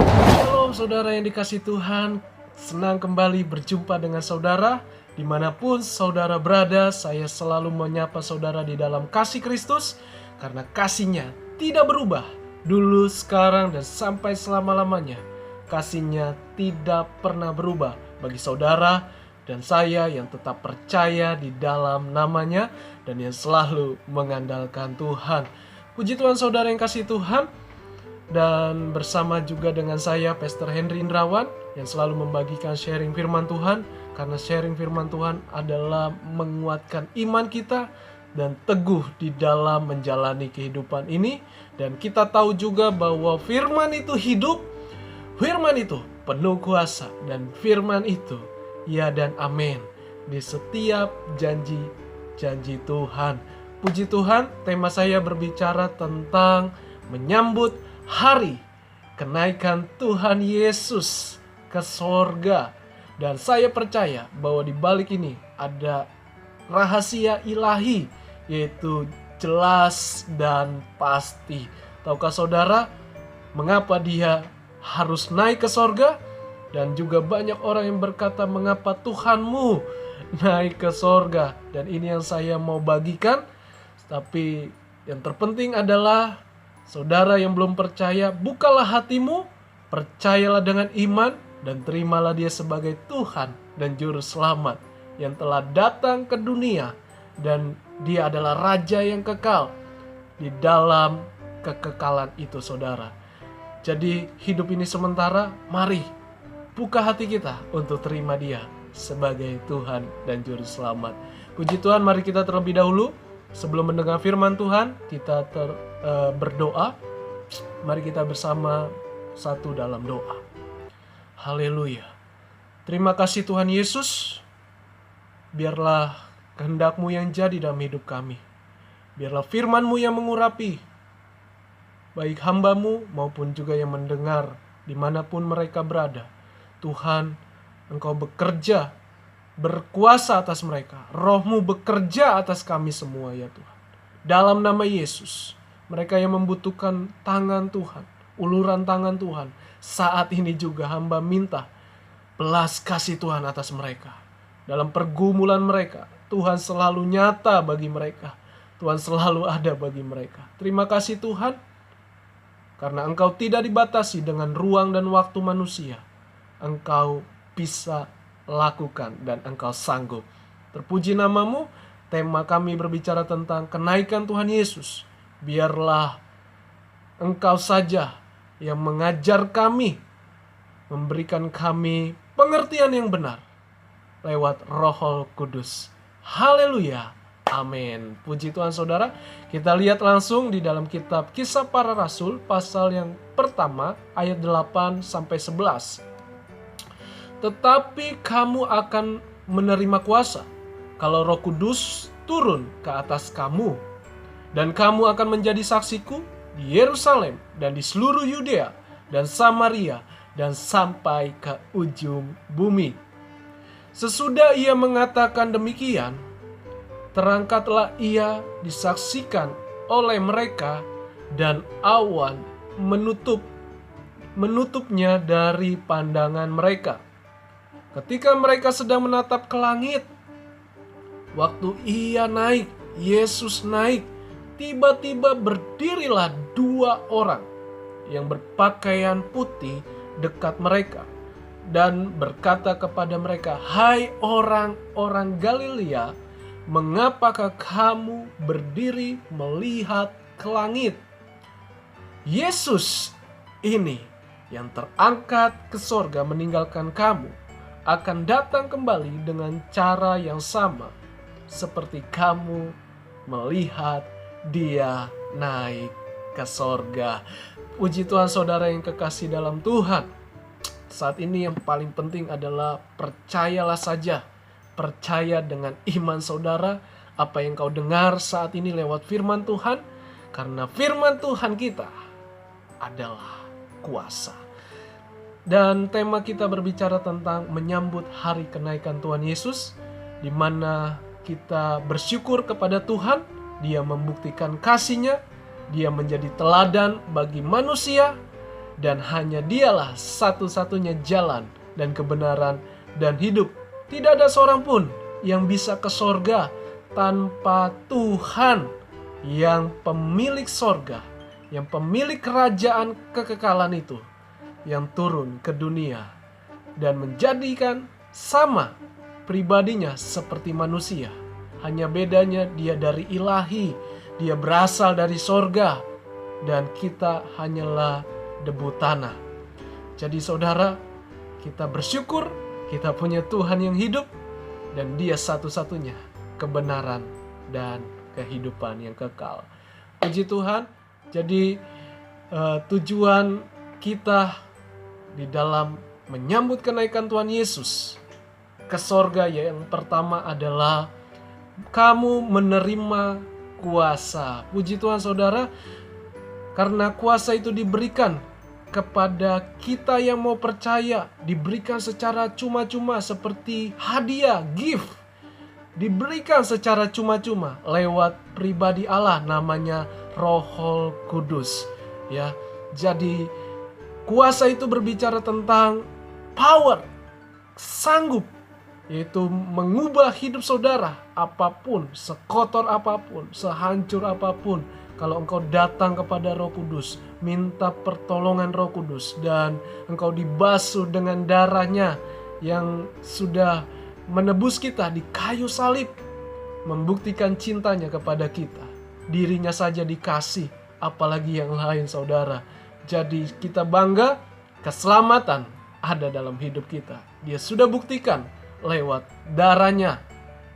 Shalom saudara yang dikasihi Tuhan, senang kembali berjumpa dengan saudara. Dimanapun saudara berada, saya selalu menyapa saudara di dalam kasih Kristus. Karena kasihnya tidak berubah, dulu, sekarang, dan sampai selama-lamanya. Kasihnya tidak pernah berubah bagi saudara dan saya yang tetap percaya di dalam namanya dan yang selalu mengandalkan Tuhan. Puji Tuhan saudara yang kasih Tuhan. Dan bersama juga dengan saya, Pastor Henry Indrawan, yang selalu membagikan sharing firman Tuhan. Karena sharing firman Tuhan adalah menguatkan iman kita dan teguh di dalam menjalani kehidupan ini. Dan kita tahu juga bahwa firman itu hidup, firman itu penuh kuasa, dan firman itu ya dan amin di setiap janji-janji Tuhan. Puji Tuhan, tema saya berbicara tentang menyambut hari kenaikan Tuhan Yesus ke sorga. Dan saya percaya bahwa di balik ini ada rahasia ilahi, yaitu jelas dan pasti. Tahukah saudara mengapa dia harus naik ke sorga? Dan juga banyak orang yang berkata, mengapa Tuhanmu naik ke sorga? Dan ini yang saya mau bagikan. Tapi yang terpenting adalah saudara yang belum percaya, bukalah hatimu, percayalah dengan iman, dan terimalah dia sebagai Tuhan dan Juru Selamat yang telah datang ke dunia. Dan dia adalah Raja yang kekal di dalam kekekalan itu saudara. Jadi hidup ini sementara, mari buka hati kita untuk terima dia sebagai Tuhan dan Juru Selamat. Puji Tuhan, mari kita terlebih dahulu sebelum mendengar firman Tuhan, kita berdoa. Mari kita bersama satu dalam doa. Haleluya. Terima kasih Tuhan Yesus. Biarlah kehendak-Mu yang jadi dalam hidup kami. Biarlah firman-Mu yang mengurapi baik hamba-Mu maupun juga yang mendengar dimanapun mereka berada. Tuhan, Engkau bekerja, berkuasa atas mereka. Roh-Mu bekerja atas kami semua ya Tuhan. Dalam nama Yesus, mereka yang membutuhkan tangan Tuhan, uluran tangan Tuhan, saat ini juga hamba minta belas kasih Tuhan atas mereka. Dalam pergumulan mereka, Tuhan selalu nyata bagi mereka. Tuhan selalu ada bagi mereka. Terima kasih Tuhan, karena Engkau tidak dibatasi dengan ruang dan waktu manusia. Engkau bisa lakukan dan Engkau sanggup. Terpuji nama-Mu. Tema kami berbicara tentang kenaikan Tuhan Yesus. Biarlah Engkau saja yang mengajar kami, memberikan kami pengertian yang benar lewat Roh Kudus. Haleluya. Amin. Puji Tuhan saudara. Kita lihat langsung di dalam kitab Kisah Para Rasul pasal yang pertama ayat 8 sampai 11. Tetapi kamu akan menerima kuasa kalau Roh Kudus turun ke atas kamu, dan kamu akan menjadi saksiku di Yerusalem dan di seluruh Yudea dan Samaria dan sampai ke ujung bumi. Sesudah ia mengatakan demikian, terangkatlah ia disaksikan oleh mereka, dan awan menutupnya dari pandangan mereka. Ketika mereka sedang menatap ke langit, waktu ia naik, Yesus naik, tiba-tiba berdirilah 2 orang yang berpakaian putih dekat mereka dan berkata kepada mereka, "Hai orang-orang Galilea, mengapakah kamu berdiri melihat ke langit? Yesus ini yang terangkat ke sorga meninggalkan kamu akan datang kembali dengan cara yang sama seperti kamu melihat dia naik ke sorga." Puji Tuhan saudara yang kekasih dalam Tuhan. Saat ini yang paling penting adalah percayalah saja. Percaya dengan iman saudara apa yang kau dengar saat ini lewat firman Tuhan. Karena firman Tuhan kita adalah kuasa. Dan tema kita berbicara tentang menyambut hari kenaikan Tuhan Yesus, di mana kita bersyukur kepada Tuhan. Dia membuktikan kasih-Nya, Dia menjadi teladan bagi manusia, dan hanya Dialah satu-satunya jalan dan kebenaran dan hidup. Tidak ada seorang pun yang bisa ke sorga tanpa Tuhan yang pemilik sorga, yang pemilik kerajaan kekekalan itu, yang turun ke dunia dan menjadikan sama pribadinya seperti manusia. Hanya bedanya dia dari ilahi, dia berasal dari sorga, dan kita hanyalah debu tanah. Jadi saudara, kita bersyukur kita punya Tuhan yang hidup, dan Dia satu-satunya kebenaran dan kehidupan yang kekal. Puji Tuhan. Jadi tujuan kita di dalam menyambut kenaikan Tuhan Yesus ke sorga yang pertama adalah kamu menerima kuasa. Puji Tuhan saudara, karena kuasa itu diberikan kepada kita yang mau percaya, diberikan secara cuma-cuma seperti hadiah, gift. Diberikan secara cuma-cuma lewat pribadi Allah, namanya Roh Kudus. Ya, jadi kuasa itu berbicara tentang power, sanggup, yaitu mengubah hidup saudara apapun, sekotor apapun, sehancur apapun. Kalau engkau datang kepada Roh Kudus, minta pertolongan Roh Kudus, dan engkau dibasuh dengan darahnya yang sudah menebus kita di kayu salib, membuktikan cintanya kepada kita. Dirinya saja dikasih, apalagi yang lain saudara. Jadi kita bangga, keselamatan ada dalam hidup kita. Dia sudah buktikan lewat darahnya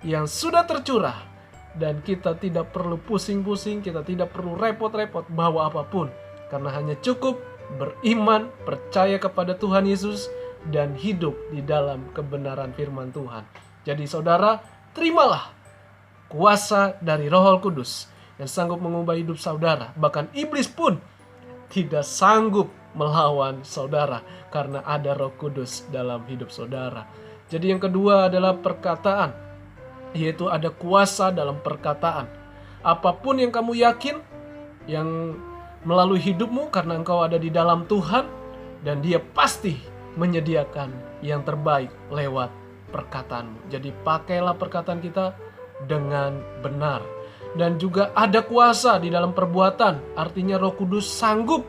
yang sudah tercurah. Dan kita tidak perlu pusing-pusing, kita tidak perlu repot-repot bawa apapun. Karena hanya cukup beriman, percaya kepada Tuhan Yesus, dan hidup di dalam kebenaran firman Tuhan. Jadi saudara, terimalah kuasa dari Roh Kudus yang sanggup mengubah hidup saudara. Bahkan iblis pun tidak sanggup melawan saudara karena ada Roh Kudus dalam hidup saudara. Jadi yang kedua adalah perkataan, yaitu ada kuasa dalam perkataan. Apapun yang kamu yakin, yang melalui hidupmu, karena engkau ada di dalam Tuhan, dan Dia pasti menyediakan yang terbaik lewat perkataanmu. Jadi pakailah perkataan kita dengan benar. Dan juga ada kuasa di dalam perbuatan, artinya Roh Kudus sanggup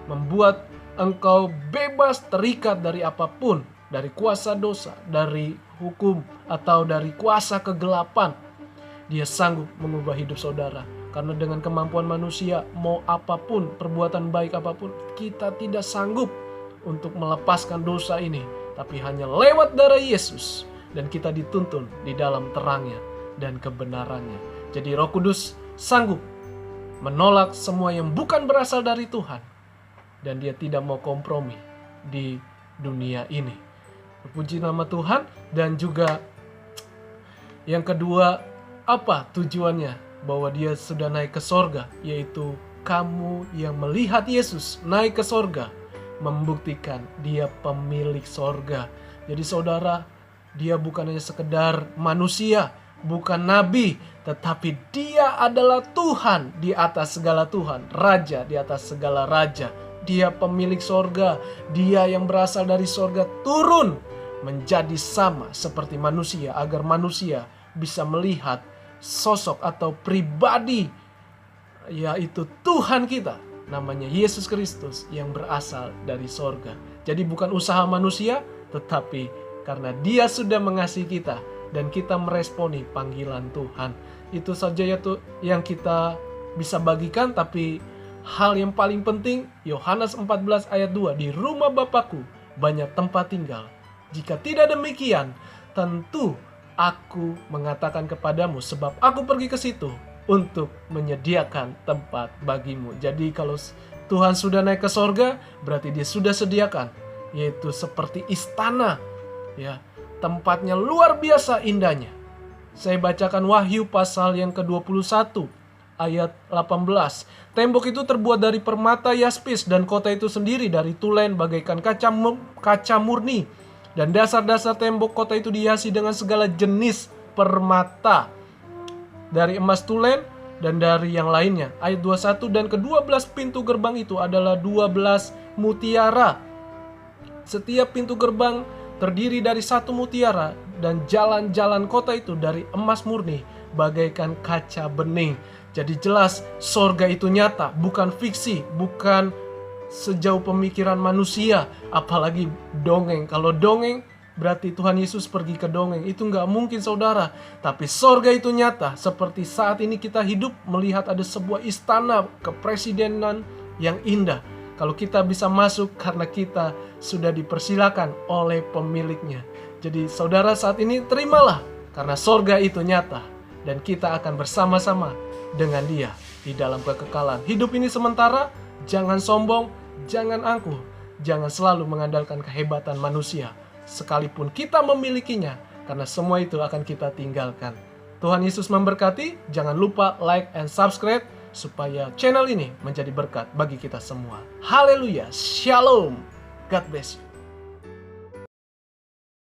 membuat engkau bebas terikat dari apapun, dari kuasa dosa, dari hukum, atau dari kuasa kegelapan. Dia sanggup mengubah hidup saudara. Karena dengan kemampuan manusia, mau apapun, perbuatan baik apapun, kita tidak sanggup untuk melepaskan dosa ini. Tapi hanya lewat darah Yesus, dan kita dituntun di dalam terangnya dan kebenarannya. Jadi Roh Kudus sanggup menolak semua yang bukan berasal dari Tuhan. Dan Dia tidak mau kompromi di dunia ini. Puji nama Tuhan. Dan juga yang kedua, apa tujuannya? Bahwa Dia sudah naik ke sorga, yaitu kamu yang melihat Yesus naik ke sorga, membuktikan Dia pemilik sorga. Jadi saudara, Dia bukan hanya sekedar manusia, bukan nabi, tetapi Dia adalah Tuhan di atas segala Tuhan, Raja di atas segala raja. Dia pemilik sorga, Dia yang berasal dari sorga turun menjadi sama seperti manusia, agar manusia bisa melihat sosok atau pribadi, yaitu Tuhan kita, namanya Yesus Kristus, yang berasal dari sorga. Jadi bukan usaha manusia, tetapi karena Dia sudah mengasihi kita dan kita meresponi panggilan Tuhan. Itu saja yang kita bisa bagikan. Tapi hal yang paling penting, Yohanes 14 ayat 2, di rumah Bapakku banyak tempat tinggal. Jika tidak demikian, tentu aku mengatakan kepadamu, sebab aku pergi ke situ untuk menyediakan tempat bagimu. Jadi kalau Tuhan sudah naik ke sorga, berarti Dia sudah sediakan, yaitu seperti istana, ya, tempatnya luar biasa indahnya. Saya bacakan Wahyu pasal yang ke-21 ayat 18. Tembok itu terbuat dari permata yaspis, dan kota itu sendiri dari tulen bagaikan kaca murni. Dan dasar-dasar tembok kota itu dihiasi dengan segala jenis permata, dari emas tulen dan dari yang lainnya. Ayat 21, dan ke-12 pintu gerbang itu adalah 12 mutiara. Setiap pintu gerbang terdiri dari 1 mutiara, dan jalan-jalan kota itu dari emas murni bagaikan kaca bening. Jadi jelas sorga itu nyata, bukan fiksi, bukan sejauh pemikiran manusia, apalagi dongeng. Kalau dongeng berarti Tuhan Yesus pergi ke dongeng. Itu nggak mungkin saudara. Tapi sorga itu nyata. Seperti saat ini kita hidup melihat ada sebuah istana kepresidenan yang indah. Kalau kita bisa masuk karena kita sudah dipersilakan oleh pemiliknya. Jadi saudara saat ini terimalah, karena sorga itu nyata. Dan kita akan bersama-sama dengan Dia di dalam kekekalan. Hidup ini sementara, jangan sombong, jangan angkuh, jangan selalu mengandalkan kehebatan manusia. Sekalipun kita memilikinya, karena semua itu akan kita tinggalkan. Tuhan Yesus memberkati. Jangan lupa like and subscribe supaya channel ini menjadi berkat bagi kita semua. Haleluya, shalom, God bless you.